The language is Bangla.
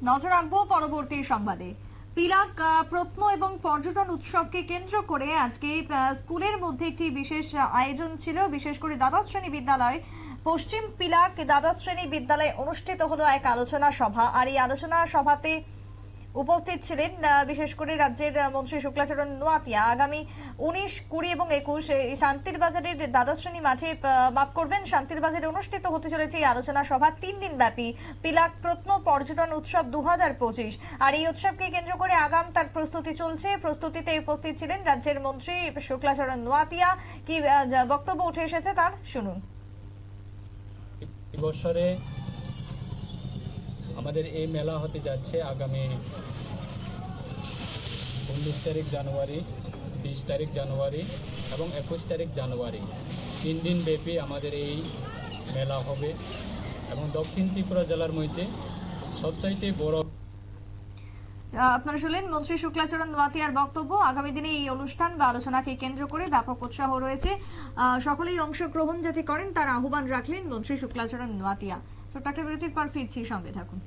নজর রাখবো পরবর্তী সংবাদে। পিলাক প্রত্ন এবং পর্যটন উৎসবকে কেন্দ্র করে আজকে স্কুলের মধ্যে একটি বিশেষ আয়োজন ছিল। বিশেষ করে দ্বাদশ শ্রেণী বিদ্যালয় পশ্চিম পিলাক দ্বাদশ শ্রেণী বিদ্যালয়ে অনুষ্ঠিত হলো এক আলোচনা সভা। আর এই আলোচনা সভাতে উপস্থিত ছিলেন বিশেষ করে রাজ্যের মন্ত্রী শুক্লাচরণ নোয়াতিয়া। আগামী 19, 20 এবং 21 শান্তির বাজারের দ্বাদশ শ্রেণী মাঠে মাফ করবেন শান্তির বাজারে অনুষ্ঠিত হতে চলেছে এই আলোচনা সভা 3 দিন ব্যাপী পিলাক প্রত্ন পর্যটন উৎসব 2025। আর এই উৎসবকে কেন্দ্র করে আগাম তার প্রস্তুতি চলছে। প্রস্তুতিতে উপস্থিত ছিলেন রাজ্যের মন্ত্রী শুক্লাচরণ নোয়াতিয়া। কি বক্তব্য উঠে এসেছে তার শুনুন। বছরে আমাদের এই মেলা হতে যাচ্ছে আগামী 19 তারিখ জানুয়ারি, 20 তারিখ জানুয়ারি এবং 21 তারিখ জানুয়ারি 3 দিন ব্যাপী আমাদের এই মেলা হবে এবং দক্ষিণ ত্রিপুরা জেলার মধ্যে সবচাইতে বড়। আপনারা শুনলেন মন্ত্রী শুক্লাচরণ নোয়াতিয়ার বক্তব্য। আগামী দিনে এই অনুষ্ঠান বা আলোচনাকে কেন্দ্র করে ব্যাপক উৎসাহ রয়েছে। সকলেই অংশগ্রহণ যাতে করেন তার আহ্বান রাখলেন মন্ত্রী শুক্লাচরণ নোয়াতিয়া। ছোট্ট একটা বিরতির পর ফিরছি, সঙ্গে থাকুন।